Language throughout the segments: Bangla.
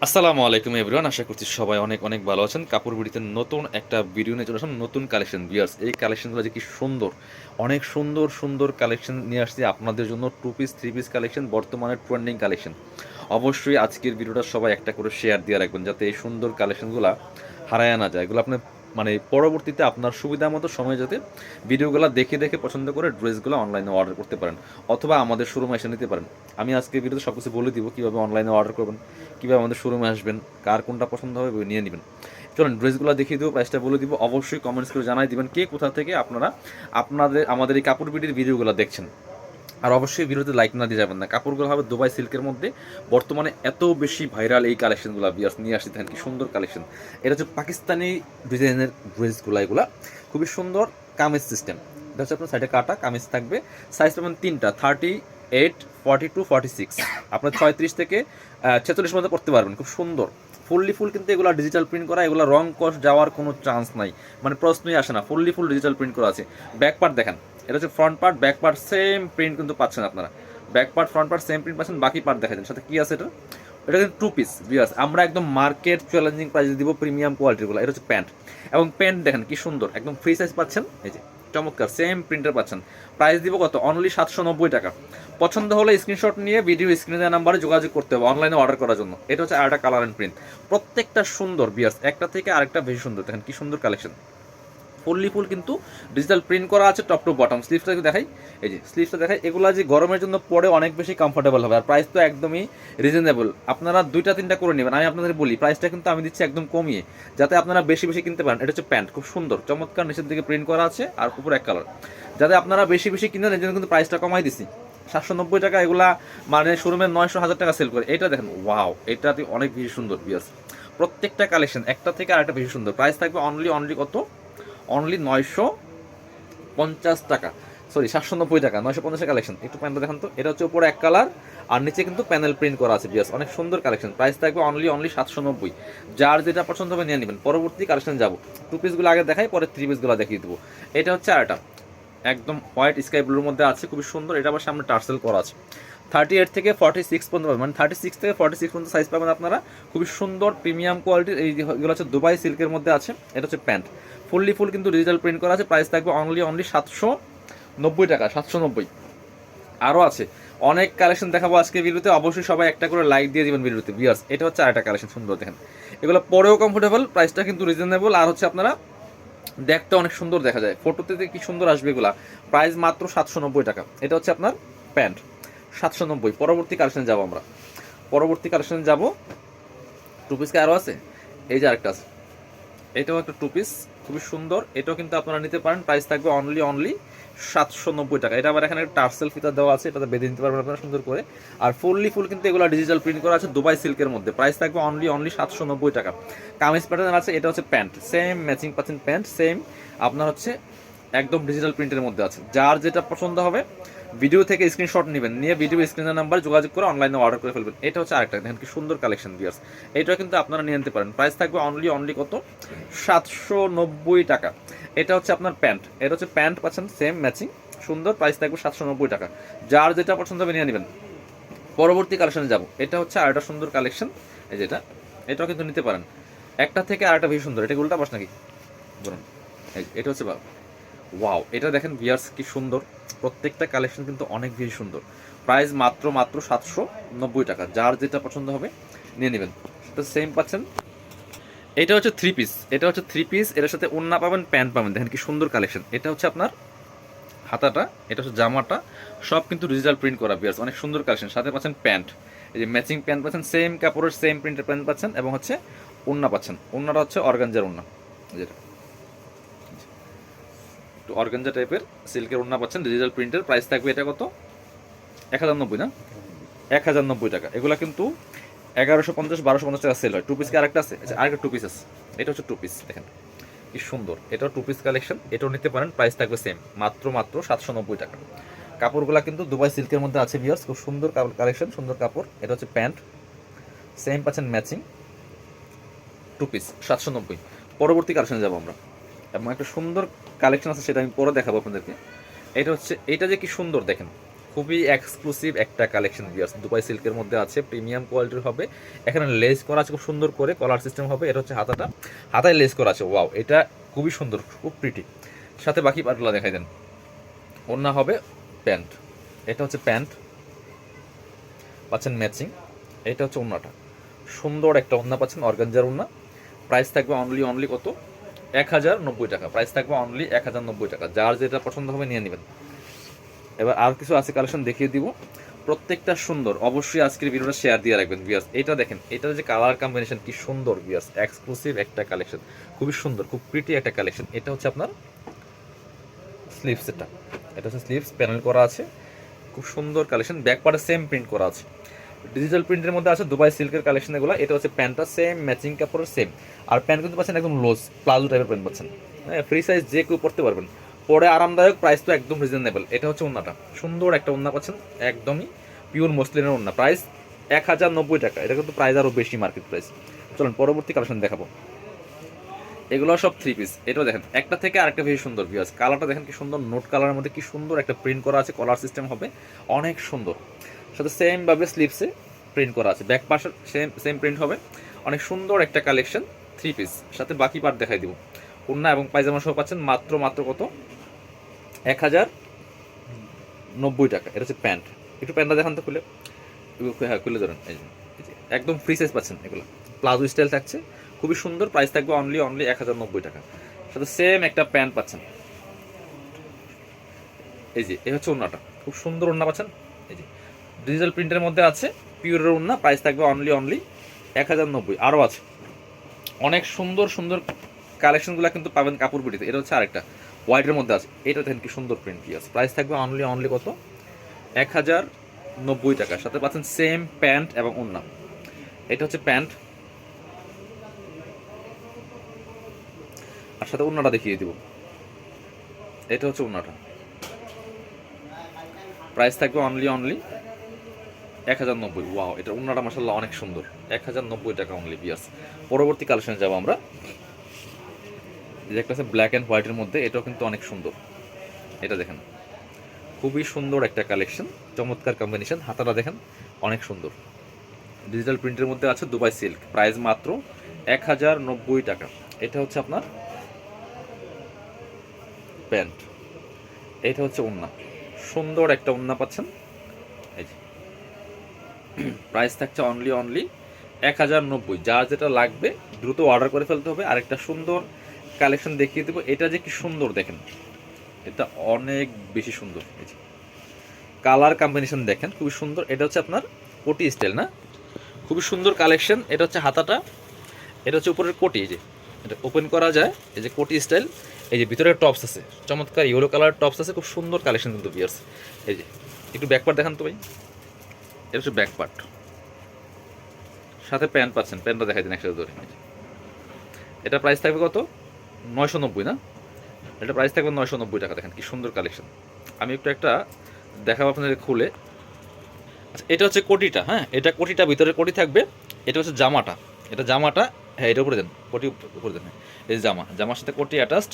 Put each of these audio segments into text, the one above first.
আসসালামু আলাইকুম এভরিওয়ান, আশা করছি সবাই অনেক অনেক ভালো আছেন। কাপড় বিড়িতে নতুন একটা ভিডিও নিয়ে চলে আসলাম, নতুন কালেকশন ভিউয়ার্স। এই কালেকশনগুলো যে কি সুন্দর, অনেক সুন্দর সুন্দর কালেকশন নিয়ে আসছি আপনাদের জন্য। Two piece three piece collection, বর্তমানে ট্রেন্ডিং কালেকশন। অবশ্যই আজকের ভিডিওটা সবাই একটা করে শেয়ার দিয়ে রাখবেন, যাতে এই সুন্দর কালেকশনগুলো হারায় না যায়। এগুলো আপনি পরবর্তীতে আপনার সুবিধা মতো সময় যাতে ভিডিওগুলো দেখে দেখে পছন্দ করে ড্রেসগুলো অনলাইনে অর্ডার করতে পারেন, অথবা আমাদের শোরুমে এসে নিতে পারেন। আমি আজকে ভিডিওতে সব কিছু বলে দিব, কীভাবে অনলাইনে অর্ডার করবেন, কীভাবে আমাদের শোরুমে আসবেন, কার কোনটা পছন্দ হবে নিয়ে নেবেন। চলুন ড্রেসগুলো দেখিয়ে দেবো, প্রাইসটা বলে দিব। অবশ্যই কমেন্টস করে জানাই দিবেন কে কোথা থেকে আপনারা আমাদের এই কাপড় বিটির ভিডিওগুলো দেখছেন। আর অবশ্যই ভিডিওতে লাইক না দিয়ে যাবেন না। কাপড়গুলো হবে দুবাই সিল্কের মধ্যে, বর্তমানে এত বেশি ভাইরাল এই কালেকশনগুলো বিয়ার্স নিয়ে আসছি। দেখেন কি সুন্দর কালেকশন। এটা হচ্ছে পাকিস্তানি ডিজাইনের ড্রেসগুলো, এগুলা খুবই সুন্দর। কামিজ সিস্টেম, এটা হচ্ছে আপনার সাইডে কাটা কামিজ থাকবে। সাইজ পাবেন তিনটা, 38, 42, 46। আপনার 36 থেকে 46 মধ্যে পড়তে পারবেন। খুব সুন্দর ফুললি ফুল, কিন্তু এগুলো ডিজিটাল প্রিন্ট করা, এগুলো রং কস যাওয়ার কোনো চান্স নাই, মানে প্রশ্নই আসে না। ফুললি ফুল ডিজিটাল প্রিন্ট করা আছে। ব্যাক পার্ট দেখেন, এটা হচ্ছে front part, back part same print কিন্তু পাচ্ছেন আপনারা। Back part front part same print পাচ্ছেন। বাকি পার্ট দেখা যায় সাথে কি আছে, এটা কিন্তু টু পিস বিয়াস। আমরা একদম মার্কেট চ্যালেঞ্জিং প্রাইসে দিব, প্রিমিয়াম কোয়ালিটিগুলো। এটা হচ্ছে প্যান্ট, এবং প্যান্ট দেখেন কি সুন্দর, একদম ফ্রি সাইজ পাচ্ছেন। এই যে চমৎকার সেম প্রিন্টার পাচ্ছেন। প্রাইস দিব কত, অনলি 790 টাকা। পছন্দ হলে স্ক্রিনশট নিয়ে ভিডিও স্ক্রিনে দেওয়া নাম্বারে যোগাযোগ করতে হবে অনলাইনে অর্ডার করার জন্য। এটা হচ্ছে আরেকটা কালার অ্যান্ড প্রিন্ট, প্রত্যেকটা সুন্দর বিয়ার্স, একটা থেকে আরেকটা বেশি সুন্দর। দেখেন কি সুন্দর কালেকশন, ফুললি ফুল কিন্তু ডিজিটাল প্রিন্ট করা আছে টপ টু বটম। স্লিভসটা দেখাই, এই যে স্লিভসটা দেখাই। এগুলো যে গরমের জন্য পরে অনেক বেশি কমফোর্টেবল হবে, আর প্রাইস তো একদমই রিজনেবল। আপনারা দুইটা তিনটা করে নেবেন। আমি আপনাদের বলি প্রাইসটা কিন্তু আমি দিচ্ছি একদম কমিয়ে, যাতে আপনারা বেশি বেশি কিনতে পারেন। এটা হচ্ছে প্যান্ট, খুব সুন্দর চমৎকার, নিচের দিকে প্রিন্ট করা আছে আর উপর এক কালার। যাতে আপনারা বেশি বেশি কিনেন, এই জন্য কিন্তু প্রাইসটা কমাই দিচ্ছি। 790 টাকা এগুলা, মানে শোরুমে 900-1000 টাকা সেল করে। এটা দেখেন, ওয়াও, এটা অনেক বেশি সুন্দর বিয়াস। প্রত্যেকটা কালেকশন একটা থেকে আরেকটা বেশি সুন্দর। প্রাইস থাকবে অনলি কত, অনলি 950 টাকা, সরি 790 টাকা, 950 কালেকশন। একটু প্যান্টটা দেখেন তো, এটা হচ্ছে উপরে এক কালার আর নিচে কিন্তু প্যানেল প্রিন্ট করা আছে বিয়াস, অনেক সুন্দর কালেকশন। প্রাইস থাকবে অনলি 790। যার যেটা পছন্দ হবে নিয়ে নেবেন। পরবর্তী কালেকশন যাবো, টু পিসগুলো আগে দেখাই, পরে থ্রি পিসগুলো দেখিয়ে দেবো। এটা হচ্ছে আরেকটা একদম হোয়াইট স্কাই ব্লুর মধ্যে আছে, খুবই সুন্দর। এটা আবার সামনে টার্সেল করা আছে। 38 থেকে 46 পর্যন্ত পাবেন, মানে 36 থেকে 46 পর্যন্ত সাইজ পাবেন আপনারা। খুবই সুন্দর প্রিমিয়াম কোয়ালিটির। এইগুলো হচ্ছে দুবাই সিল্কের মধ্যে আছে। এটা হচ্ছে প্যান্ট, ফুললি ফুল কিন্তু ডিজিটাল প্রিন্ট করা আছে। প্রাইস থাকবে অনলি 790 টাকা, 790। আরও আছে অনেক কালেকশন দেখাবো আজকে ভিডিওতে। অবশ্যই সবাই একটা করে লাইক দিয়ে দিবেন ভিডিওতে ভিউয়ার্স। এটা হচ্ছে আরেকটা কালেকশন, সুন্দর দেখেন। এগুলো পরেও কমফোর্টেবল, প্রাইসটা কিন্তু রিজনেবল, আর হচ্ছে আপনারা দেখতে অনেক সুন্দর দেখা যায়। ফটোতে কি সুন্দর আসবে এগুলা। প্রাইস মাত্র 790 টাকা। এটা হচ্ছে আপনার প্যান্ট, 790। পরবর্তী কালেকশনে যাবো আমরা, পরবর্তী কালেকশনে যাবো। টু পিসকে আরও আছে, এই যে আরেকটা আছে, এটাও একটা টু পিস, খুবই সুন্দর। এটাও কিন্তু আপনারা নিতে পারেন। প্রাইস থাকবে অনলি 790 টাকা। এটা আবার এখানে একটা টার্সেল ফিতা দেওয়া আছে, এটাতে বেঁধে নিতে পারবেন আপনারা সুন্দর করে। আর ফুললি ফুল কিন্তু এগুলো ডিজিটাল প্রিন্ট করা আছে দুবাই সিল্কের মধ্যে। প্রাইস থাকবে অনলি 790 টাকা। কামিজ প্যাটার্ন আছে, এটা হচ্ছে প্যান্ট, সেম ম্যাচিং পাচ্ছেন। প্যান্ট সেম আপনার হচ্ছে একদম ডিজিটাল প্রিন্টের মধ্যে আছে। যার যেটা পছন্দ হবে ভিডিও থেকে স্ক্রিনশট নেবেন, নিয়ে ভিডিও স্ক্রিনের নাম্বার যোগাযোগ করে অনলাইনে অর্ডার করে ফেলবেন। এটা হচ্ছে আরেকটা, দেখেন কি সুন্দর কালেকশন ভিউয়ার্স। এটা কিন্তু আপনারা নিয়ে নিতে পারেন। প্রাইস থাকবে অনলি কত, 790 টাকা। এটা হচ্ছে আপনার প্যান্ট, এটা হচ্ছে প্যান্ট পাচ্ছেন সেম ম্যাচিং সুন্দর। প্রাইস থাকবে 790 টাকা। যার যেটা পছন্দ হবে নিয়ে নেবেন। পরবর্তী কালেকশনে যাব, এটা হচ্ছে আরেকটা সুন্দর কালেকশন। এই যেটা, এটাও কিন্তু নিতে পারেন। একটা থেকে আরেকটা বেশি সুন্দর। এটা উল্টা পাশ নাকি বলুন, এটা হচ্ছে ওয়াও, এটা দেখেন ভিউয়ার্স কি সুন্দর। প্রত্যেকটা কালেকশন কিন্তু অনেক বেশি সুন্দর। প্রাইস মাত্র 790 টাকা। যার যেটা পছন্দ হবে নিয়ে নেবেন। সেটা সেম পাচ্ছেন। এটা হচ্ছে থ্রি পিস, এটা হচ্ছে থ্রি পিস, এটার সাথে ওড়না পাবেন, প্যান্ট পাবেন। দেখেন কি সুন্দর কালেকশন। এটা হচ্ছে আপনার হাতাটা, এটা হচ্ছে জামাটা, সব কিন্তু ডিজিটাল প্রিন্ট করা ভিউয়ার্স, অনেক সুন্দর কালেকশন। সাথে পাচ্ছেন প্যান্ট, এই যে ম্যাচিং প্যান্ট পাচ্ছেন, সেম কাপড়ের সেম প্রিন্টের প্যান্ট পাচ্ছেন, এবং হচ্ছে ওড়না পাচ্ছেন। ওড়নাটা হচ্ছে অর্গানজার ওড়না, যেটা একটু অর্গানজা টাইপের সিল্কের ওড়না পাচ্ছেন ডিজিটাল প্রিন্টের। প্রাইস থাকবে এটা কত, 1090 না, 1090 টাকা। এগুলো কিন্তু 1150-1250 টাকা সেল হয়। টু পিস কি আরেকটা আছে, আচ্ছা আরেকটা টু পিস আছে। এটা হচ্ছে টু পিস, দেখেন কি সুন্দর। এটাও টু পিস কালেকশন, এটাও নিতে পারেন। প্রাইস থাকবে সেম, মাত্র 790 টাকা। কাপড়গুলো কিন্তু দুবাই সিল্কের মধ্যে আছে ভিউয়ার্স, খুব সুন্দর কালেকশন, সুন্দর কাপড়। এটা হচ্ছে প্যান্ট, সেম পাচ্ছেন ম্যাচিং, টু পিস 790। পরবর্তী কালেকশনে যাবো আমরা, এবং একটা সুন্দর কালেকশন আছে, সেটা আমি পরে দেখাবো আপনাদেরকে। এটা হচ্ছে, এটা যে কি সুন্দর দেখেন, খুবই এক্সক্লুসিভ একটা কালেকশন ভিউয়ার্স, দুবাই সিল্কের মধ্যে আছে, প্রিমিয়াম কোয়ালিটির হবে। এখানে লেস করা আছে খুব সুন্দর করে, কলার সিস্টেম হবে। এটা হচ্ছে হাতাটা, হাতায় লেস করা আছে। ওয়াও, এটা খুবই সুন্দর, খুব প্রিটি। সাথে বাকি পার্টগুলো দেখাই দেন। ওড়না হবে, প্যান্ট, এটা হচ্ছে প্যান্ট পাচ্ছেন ম্যাচিং। এটা হচ্ছে ওড়নাটা, সুন্দর একটা ওড়না পাচ্ছেন, অর্গানজার ওড়না। প্রাইস থাকবে অনলি কত, 1090 টাকা। প্রাইস থাকবে অনলি 1090 টাকা। যার যেটা পছন্দ হবে নিয়ে নেবেন। এবার আর কিছু আছে কালেকশন দেখিয়ে দিব, প্রত্যেকটা সুন্দর। অবশ্যই আজকের ভিডিওটা শেয়ার দিয়ে রাখবেন ভিউয়ার্স। এটা দেখেন, এটা যে কালার কম্বিনেশন কি সুন্দর ভিউয়ার্স, এক্সক্লুসিভ একটা কালেকশন, খুবই সুন্দর, খুব প্রিটি একটা কালেকশন। এটা হচ্ছে আপনার স্লিভস, এটা হচ্ছে স্লিভস, প্যানেল করা আছে, খুব সুন্দর কালেকশন। ব্যাক পার্টে সেম প্রিন্ট করা আছে, ডিজিটাল প্রিন্টের মধ্যে আছে, দুবাই সিল্কের কালেকশন এগুলো। এটা হচ্ছে প্যান্টটা সেম ম্যাচিং কাপড়ের সেম, আর প্যান্ট কিন্তু পাচ্ছেন একদম লোজ প্লাজো টাইপের প্যান্ট পাচ্ছেন। হ্যাঁ, ফ্রি সাইজ যে কেউ পড়তে পারবেন, পরে আরামদায়ক, প্রাইস তো একদম রিজনেবল। এটা হচ্ছে ওড়নাটা, সুন্দর একটা ওড়না পাচ্ছেন, একদমই পিওর মসলিনের ওড়না। প্রাইস 1090 টাকা। এটা কিন্তু প্রাইস আরও বেশি মার্কেট প্রাইস। চলুন পরবর্তী কালেকশন দেখাবো। এগুলো সব থ্রি পিস। এটাও দেখেন, একটা থেকে আরেকটা বেশি সুন্দর ভিউয়ার্স। কালারটা দেখেন কি সুন্দর, নোট কালারের মধ্যে কি সুন্দর একটা প্রিন্ট করা আছে, কলার সিস্টেম হবে, অনেক সুন্দর। সাথে সেম ভাবে স্লিভসে প্রিন্ট করা আছে, ব্যাক পাশে সেম প্রিন্ট হবে, অনেক সুন্দর একটা কালেকশন থ্রি পিস। সাথে বাকি পার্ট দেখাই দিব। ওড়না এবং পায়জামা সহ পাচ্ছেন মাত্র কত, 1090 টাকা। এটা হচ্ছে প্যান্ট। একটু প্যান্টটা দেখান তো খুলে, হ্যাঁ খুলে ধরেন। এই যে একদম ফ্রি সাইজ পাচ্ছেন, এগুলো প্লাজো স্টাইল থাকছে, খুবই সুন্দর। প্রাইস থাকবে অনলি 1090 টাকা। সাথে সেম একটা প্যান্ট পাচ্ছেন। এই যে এই হচ্ছে ওড়নাটা, খুব সুন্দর ওড়না পাচ্ছেন। এই যে ডিজিটাল প্রিন্টের মধ্যে আছে, পিওরের ওড়না। প্রাইস থাকবে অনলি 1090। আরও আছে অনেক সুন্দর সুন্দর কালেকশনগুলো কিন্তু পাবেন কাপড় বিটিতে। এটা হচ্ছে আরেকটা হোয়াইটের মধ্যে আছে, এটা দেখেন কি সুন্দর প্রিন্ট কি আছে। প্রাইস থাকবে অনলি কত, 1090 টাকা। সাথে পাচ্ছেন সেম প্যান্ট এবং ওড়না। এটা হচ্ছে প্যান্ট, আর সাথে ওড়নাটা দেখিয়ে দিব। এটা হচ্ছে ওড়নাটা, প্রাইস থাকবে অনলি 1090। ওয়াও, এটা ওড়নাটা মাশাআল্লাহ অনেক সুন্দর, 1090 টাকা অনলি বিয়ার্স। পরবর্তী কালেকশনে যাবো আমরা। যে একটা আছে ব্ল্যাক অ্যান্ড হোয়াইটের মধ্যে, এটাও কিন্তু অনেক সুন্দর। এটা দেখেন, খুবই সুন্দর একটা কালেকশন, চমৎকার কম্বিনেশন। হাতাটা দেখেন অনেক সুন্দর, ডিজিটাল প্রিন্টের মধ্যে আছে, দুবাই সিল্ক। প্রাইস মাত্র 1090 টাকা। এটা হচ্ছে আপনার প্যান্ট, এটা হচ্ছে ওড়না, সুন্দর একটা ওড়না পাচ্ছেন। এই যে প্রাইস থাকছে অনলি 1090। যার যেটা লাগবে দ্রুত অর্ডার করে ফেলতে হবে। আরেকটা সুন্দর কালেকশন দেখিয়ে দেবো। এটা যে কি সুন্দর দেখেন, এটা অনেক বেশি সুন্দর। এই যে কালার কম্বিনেশন দেখেন, খুবই সুন্দর। এটা হচ্ছে আপনার কোটি স্টাইল না, খুবই সুন্দর কালেকশন। এটা হচ্ছে হাতাটা, এটা হচ্ছে উপরের কোটি। এই যে এটা ওপেন করা যায়, এই যে কোটি স্টাইল। এই যে ভিতরে টপস আছে, চমৎকার ইয়েলো কালার টপস আছে, খুব সুন্দর কালেকশন কিন্তু বিয়ার্স। এই যে একটু ব্যাক পার্ট দেখান তো ভাই। এটা হচ্ছে ব্যাক পার্ট, সাথে প্যান্ট পাচ্ছেন। প্যান্টটা দেখাই দিন একসাথে ধরে। এটা প্রাইস থাকবে কত, 990 না? এটা প্রাইস থাকবে 990 টাকা। দেখেন কি সুন্দর কালেকশন। আমি একটু একটা দেখাবো আপনাদের খুলে। আচ্ছা, এটা হচ্ছে কোটিটা। হ্যাঁ, এটা কোটিটা, ভিতরে কোটি থাকবে। এটা হচ্ছে জামাটা, এটা জামাটা। হ্যাঁ, এটা উপরে দেন, কোটি উপরে দেন। এই জামার সাথে কোটি অ্যাটাচড।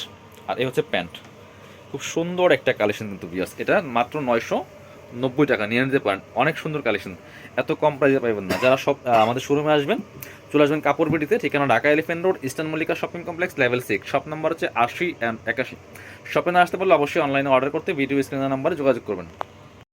আর এই হচ্ছে প্যান্ট। খুব সুন্দর একটা কালেকশন কিন্তু বিয়ার্স। এটা মাত্র 990 টাকা, নিয়ে নিতে পারেন। অনেক সুন্দর কালেকশন, এত কম প্রাইসে পাইবেন না। যারা সব আমাদের শোরুমে আসবেন, চলে আসবেন কাপড় বিটিতে। ঠিকানা Dhaka elephant road, eastern Mallika shopping complex, level 6। Shop number হচ্ছে 80 and 81। শপে না আসতে পারলে অবশ্যই অনলাইনে অর্ডার করতে ভিডিও স্ক্রিনের নাম্বারে যোগাযোগ করবেন।